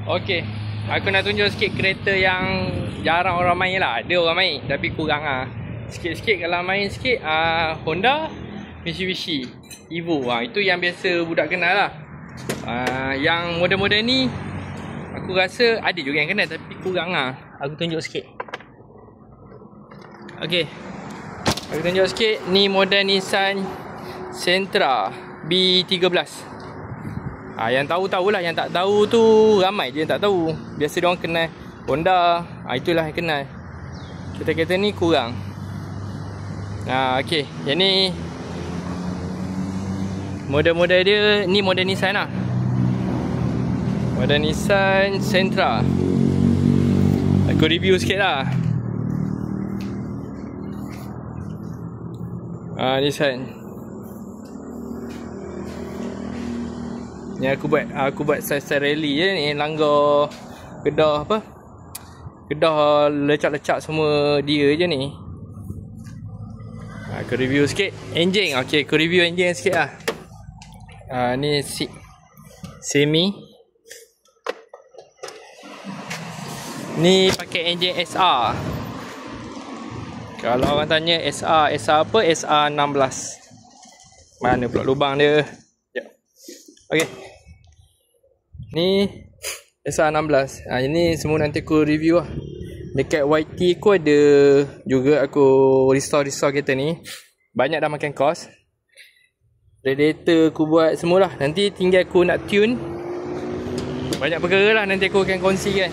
Okey, aku nak tunjuk sikit kereta yang jarang orang main lah. Ada orang main tapi kurang lah. Sikit-sikit kalau main sikit, Honda, Mitsubishi, Evo. Itu yang biasa budak kenal lah. Yang model-model ni aku rasa ada juga yang kenal tapi kurang lah. Aku tunjuk sikit. Okey, aku tunjuk sikit. Ni model Nissan Sentra B13. Yang tahu-tahulah, yang tak tahu tu ramai je yang tak tahu. Biasa diorang kenal Honda, itulah yang kenal. Kereta-kereta ni kurang. Okey, yang ni model-model dia. Ni model Nissan lah. Model Nissan Sentra. Aku review sikit lah. Nissan. Ni aku buat style rally je ni, langgar Kedah apa? Kedah lecak-lecak semua dia je ni. Aku review sikit enjin. Okey, aku review enjin sikit lah. Ni semi. Ni pakai enjin SR. Kalau orang tanya SR apa? SR16. Mana pula lubang dia? Okey. Ni SR16. Ini semua nanti aku review lah. Dekat YT aku ada juga aku restore kereta ni. Banyak dah makan kos. Radiator aku buat semualah. Nanti tinggal aku nak tune. Banyak perkara lah nanti aku akan kongsikan.